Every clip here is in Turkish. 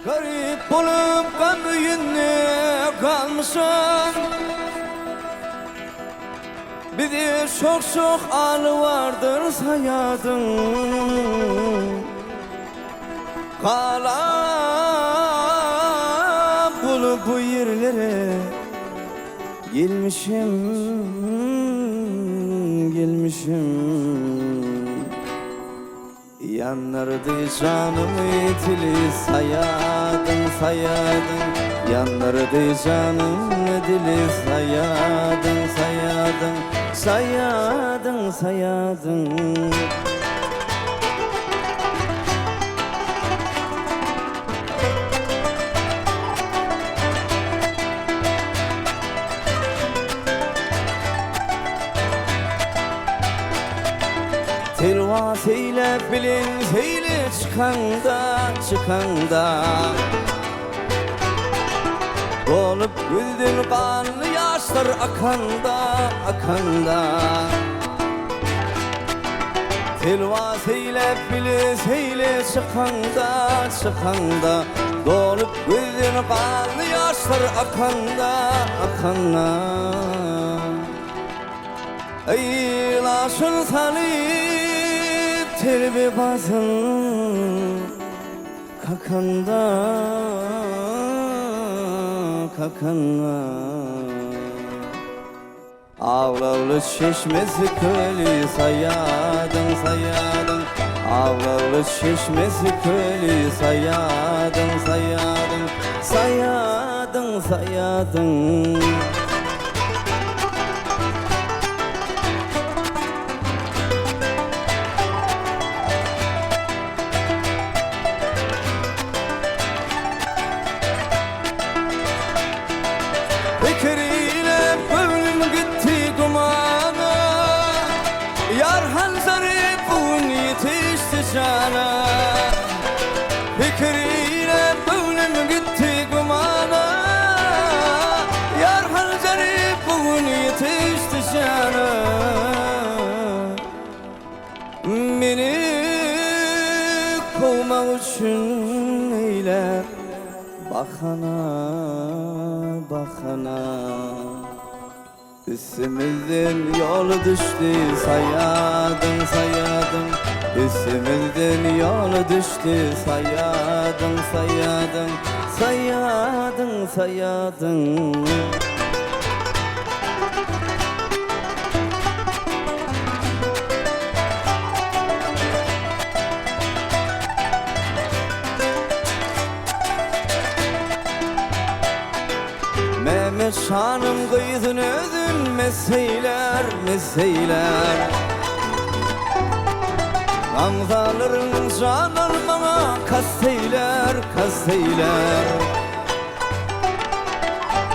Garip bolup gamyinne kalmışam. Bizi çok alı vardır sayadın. Kala bulup bu yerlere gelmişim. Yanlardı canım itili sayadın. Yanlardı canım dili sayadın. Tilvas eyle bilin eyle çıkanda Olup güldün kanlı yaşlar akanda Tilvas eyle bilin eyle çıkanda Dolup güldün kanlı yaşlar akanda Ey laşın salip terbi bazın kakanda Ağlavlı çeşmesi köli sayadın Ağlavlı çeşmesi köli sayadın Fikriyle gönlüm gitti gumana Yar hanzarı bugün yetişti cana Fikriyle gönlüm gitti gumana Yar hanzarı bugün yetişti cana Beni kovmak için eyler bakana Üstümüzden yolu düştü sayadın Üstümüzden yolu düştü sayadın Mehmet Şanım kızın özün meseyler Gamzaların canlar bana kasteyler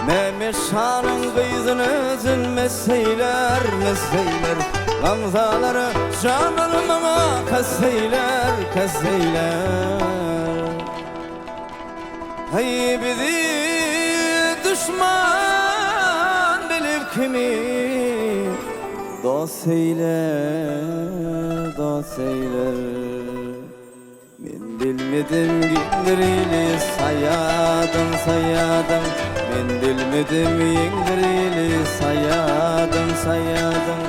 Mehmet Şanım kızın özün meseyler Gamzaları canlar bana kasteyler Hey bizi düşman bilip kimi dost eyler Men bilmedim gündürüyle sayadın Men bilmedim gündürüyle sayadın sayadın